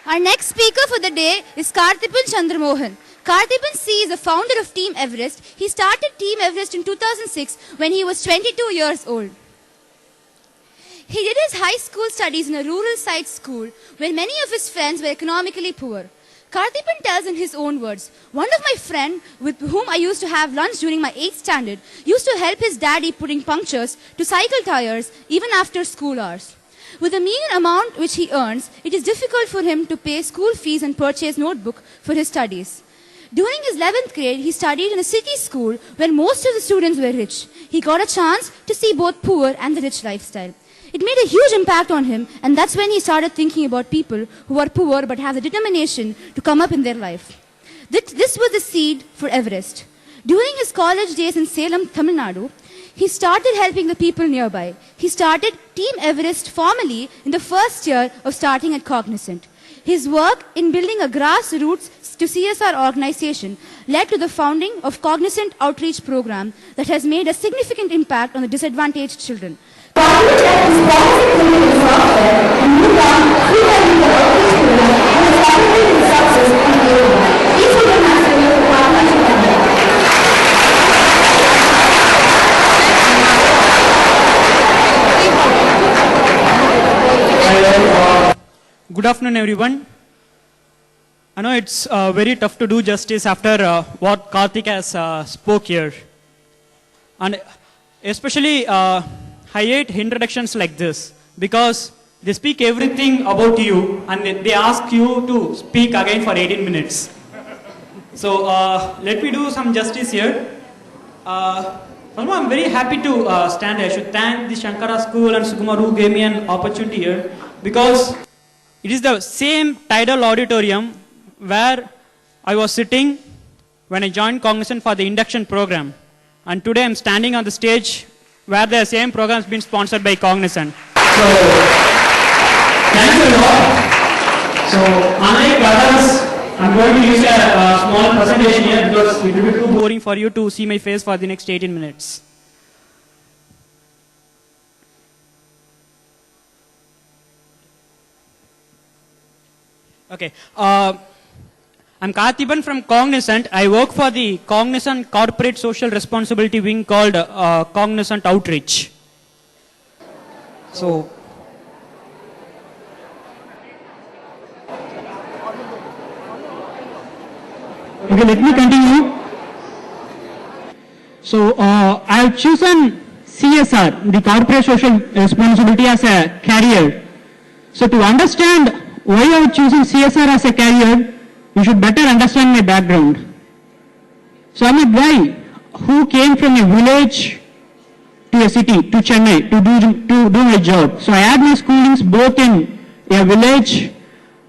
Our next speaker for the day is Kartheeban Chandramohan. Kartheeban C is the founder of Team Everest. He started Team Everest in 2006 when he was 22 years old. He did his high school studies in a rural side school where many of his friends were economically poor. Kartheeban tells in his own words, one of my friends with whom I used to have lunch during my 8th standard used to help his daddy putting punctures to cycle tires even after school hours. With the mean amount which he earns, it is difficult for him to pay school fees and purchase notebook for his studies. During his 11th grade, he studied in a city school where most of the students were rich. He got a chance to see both poor and the rich lifestyle. It made a huge impact on him, and that's when he started thinking about people who are poor but have the determination to come up in their life. This was the seed for Everest. During his college days in Salem, Tamil Nadu, he started helping the people nearby. He started Team Everest formally in the first year of starting at Cognizant. His work in building a grassroots to CSR organization led to the founding of Cognizant Outreach program that has made a significant impact on the disadvantaged children. Good afternoon, everyone. I know it's very tough to do justice after what Karthik has spoke here. And especially, I hate introductions like this because they speak everything about you and they ask you to speak again for 18 minutes. So let me do some justice here. First of all, I'm very happy to stand here. I should thank the Sankara School and Sukumar who gave me an opportunity here because it is the same tidal auditorium where I was sitting when I joined Cognizant for the induction program. And today I'm standing on the stage where the same program has been sponsored by Cognizant. So, thanks a lot. So, unlike others, I'm going to use a small presentation here because it will be too boring for you to see my face for the next 18 minutes. Okay. I'm Kartheeban from Cognizant. I work for the Cognizant Corporate Social Responsibility wing called Cognizant Outreach. So, okay, let me continue. So, I have chosen CSR, the Corporate Social Responsibility, as a career. So, to understand why I have chosen CSR as a career, you should better understand my background. So I'm a guy who came from a village to a city, to Chennai, to do my job. So I had my schoolings both in a village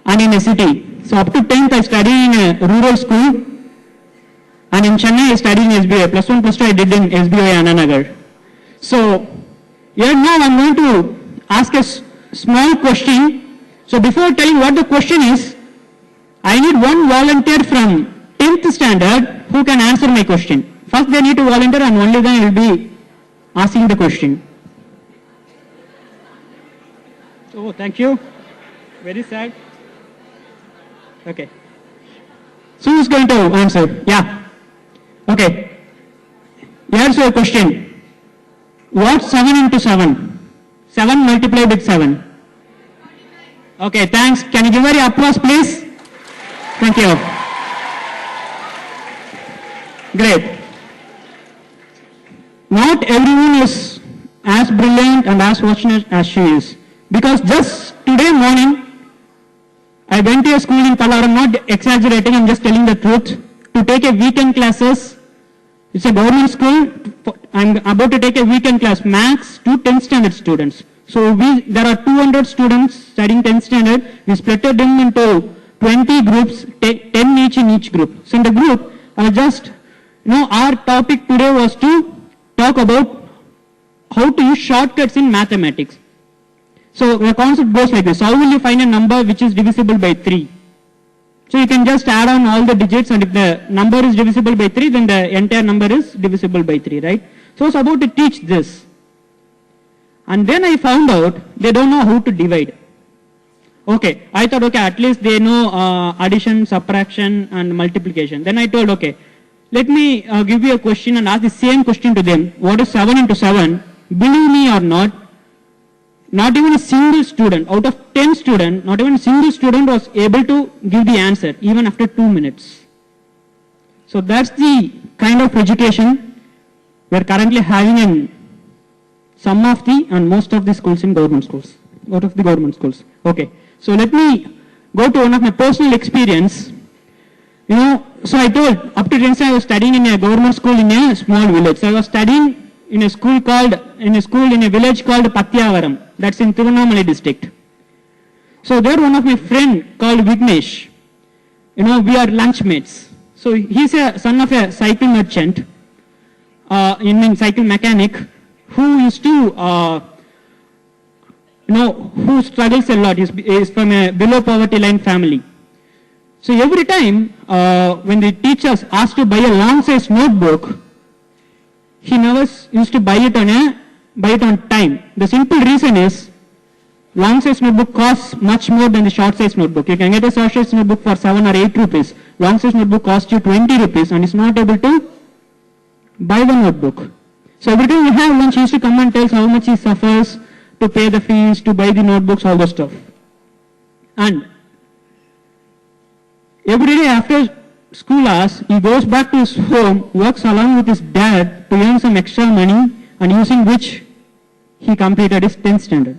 and in a city. So up to 10th I studied in a rural school, and in Chennai I studied in SBI. Plus 1, plus 2 I did in SBI Ananagar. So here now I'm going to ask a small question. So before telling what the question is, I need one volunteer from 10th standard who can answer my question. First they need to volunteer and only then I will be asking the question. Oh, thank you. Very sad. Okay. So who's going to answer? Yeah. Okay. Here's your question. What's 7 into 7? 7 multiplied with 7. Okay, thanks. Can you give her an applause, please? Thank you. Great. Not everyone is as brilliant and as fortunate as she is. Because just today morning, I went to a school in Pallavaram, I'm not exaggerating, I'm just telling the truth, to take a weekend classes. It's a government school. I'm about to take a weekend class, maths, to 10th standard students. So there are 200 students studying 10th standard. We split them into 20 groups, 10 each in each group. So in the group, our topic today was to talk about how to use shortcuts in mathematics. So the concept goes like this. How will you find a number which is divisible by 3? So you can just add on all the digits, and if the number is divisible by 3, then the entire number is divisible by 3, right? So I was about to teach this. And then I found out they don't know how to divide. Okay, I thought, okay, at least they know addition, subtraction, and multiplication. Then I told, okay, let me give you a question and ask the same question to them. What is 7 into 7? Believe me or not, not even a single student, out of 10 students, not even a single student was able to give the answer, even after 2 minutes. So that's the kind of education we're currently having in some of the and most of the schools in government schools, out of the government schools. Okay, so let me go to one of my personal experience. You know, so I told, up to 10th I was studying in a government school in a small village. So I was studying in a school in a village called Patyavaram. That's in Tirunelveli district. So there one of my friend called Vignesh. You know, we are lunch mates. So he's a son of a cycle merchant, cycle mechanic, who used to, who struggles a lot. He's from a below poverty line family. So every time when the teachers asked to buy a long size notebook, he never used to buy it on time. The simple reason is long size notebook costs much more than the short size notebook. You can get a short size notebook for 7 or 8 rupees. Long size notebook costs you 20 rupees and is not able to buy the notebook. So every time we have lunch, he used to come and tell us how much he suffers to pay the fees, to buy the notebooks, all the stuff. And every day after school hours, he goes back to his home, works along with his dad to earn some extra money, and using which he completed his 10th standard.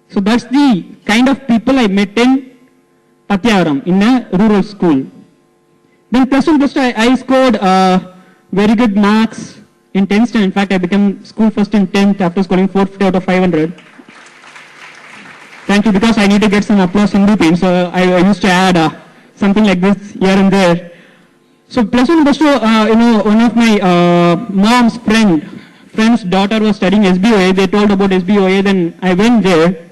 So that's the kind of people I met in Patyavaram, in a rural school. Then plus one, I scored very good marks in 10th standard. In fact, I became school first in 10th after scoring 450 out of 500. Thank you, because I need to get some applause in between, so I used to add something like this here and there. So plus one, one of my mom's friend's daughter was studying SBOA. They told about SBOA, then I went there.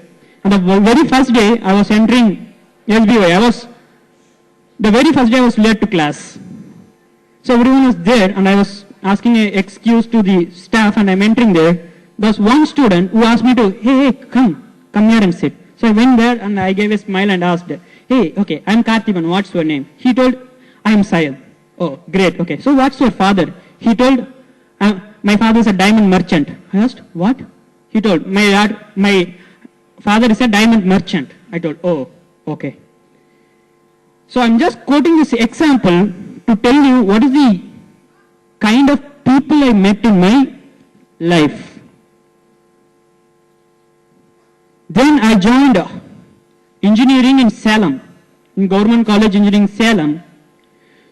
And the very first day I was entering SBOA, the very first day I was late to class. So everyone was there and I was asking an excuse to the staff and I'm entering there. There was one student who asked me to, hey, come here and sit. So I went there and I gave a smile and asked, hey, okay, I'm Kartheeban, what's your name? He told, I'm Syed. Oh, great, okay. So what's your father? He told, my father is a diamond merchant. I asked, what? He told, my father is a diamond merchant. I told, oh, okay. So I'm just quoting this example to tell you what is the kind of people I met in my life. Then I joined engineering in Salem, in Government College Engineering Salem.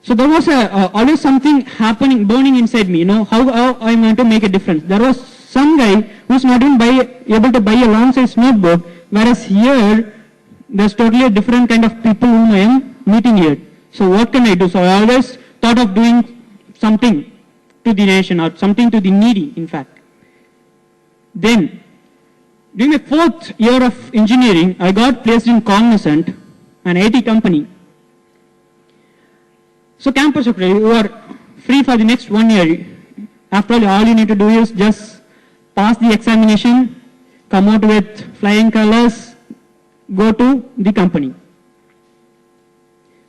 So there was always something burning inside me, how I'm going to make a difference. There was some guy who's not even able to buy a long size notebook, whereas here, there's totally a different kind of people whom I am meeting here. So what can I do? So I always thought of doing something to the nation or something to the needy, in fact. Then, during my 4th year of engineering, I got placed in Cognizant, an IT company. So campus secretary, you are free for the next 1 year. After all you need to do is just pass the examination, come out with flying colors, go to the company.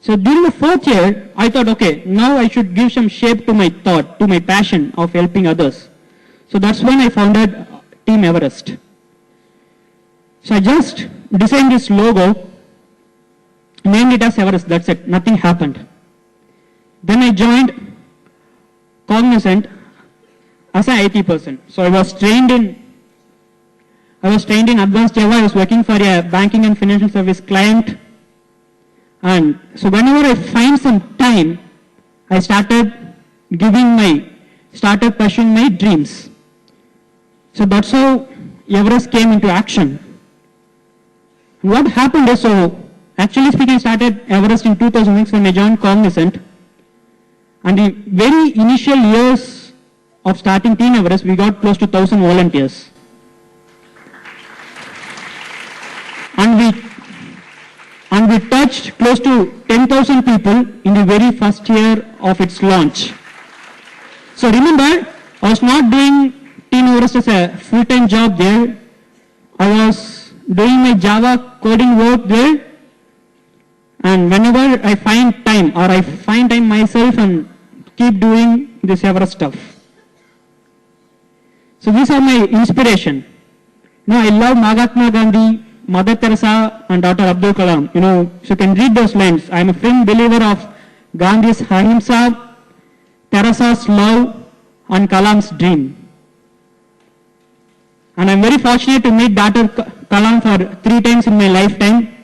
So during the 4th year, I thought, okay, now I should give some shape to my thought, to my passion of helping others. So that's when I founded Team Everest. So I just designed this logo, named it as Everest, that's it, nothing happened. Then I joined Cognizant as an IT person. So I was trained in advanced Java. I was working for a banking and financial service client. And so whenever I find some time, I started pursuing my dreams. So that's how Everest came into action. What happened is, actually speaking, I started Everest in 2006 when I joined Cognizant. And the very initial years of starting Team Everest, we got close to 1,000 volunteers. And we touched close to 10,000 people in the very first year of its launch. So remember, I was not doing Team Everest as a full-time job there. I was doing my Java coding work there. And whenever I find time, or I find time myself and keep doing this Everest stuff. So these are my inspiration. I love Mahatma Gandhi, Mother Teresa, and Dr. Abdul Kalam. So you can read those lines. I am a firm believer of Gandhi's Ahimsa, Teresa's love, and Kalam's dream. And I'm very fortunate to meet Dr. Kalam for 3 times in my lifetime.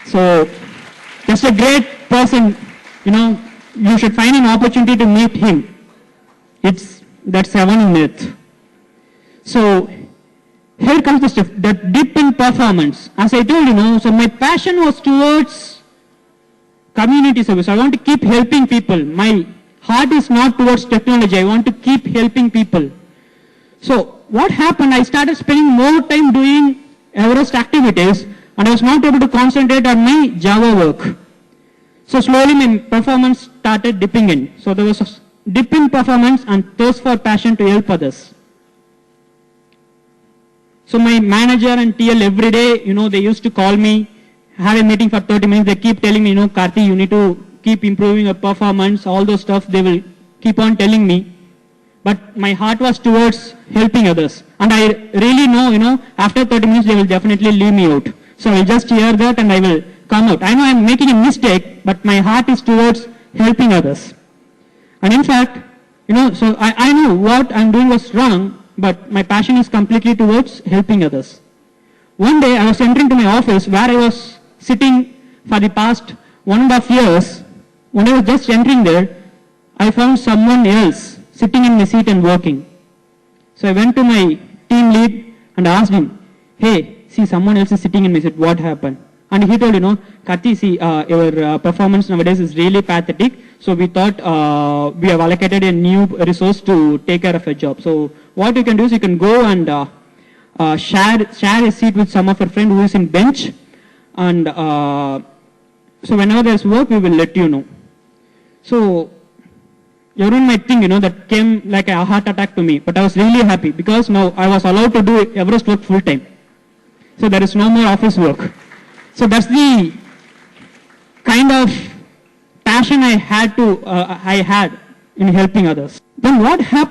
So, just a great person, you should find an opportunity to meet him. That's heaven on earth. So, here comes the stuff, that dip in performance. As I told you, so my passion was towards community service. I want to keep helping people. My heart is not towards technology. I want to keep helping people. So, what happened? I started spending more time doing Everest activities, and I was not able to concentrate on my Java work. So slowly my performance started dipping in. So there was a dip in performance and thirst for passion to help others. So my manager and TL every day, they used to call me, have a meeting for 30 minutes. They keep telling me, Karthi, you need to keep improving your performance, all those stuff. They will keep on telling me. But my heart was towards helping others. And I really know, after 30 minutes, they will definitely leave me out. So I will just hear that and I will come out. I know I am making a mistake, but my heart is towards helping others. And in fact, so I know what I am doing was wrong, but my passion is completely towards helping others. One day I was entering to my office where I was sitting for the past 1.5 years. When I was just entering there, I found someone else sitting in my seat and working. So I went to my team lead and asked him, hey, see, someone else is sitting in my seat, what happened? And he told, Karthi, see, your performance nowadays is really pathetic. So we thought we have allocated a new resource to take care of a job. So what you can do is you can go and share a seat with some of your friend who is in bench. And so whenever there's work, we will let you know. So everyone might think, that came like a heart attack to me. But I was really happy because now I was allowed to do Everest work full time. So there is no more office work. So that's the kind of passion I had in helping others. Then what happened?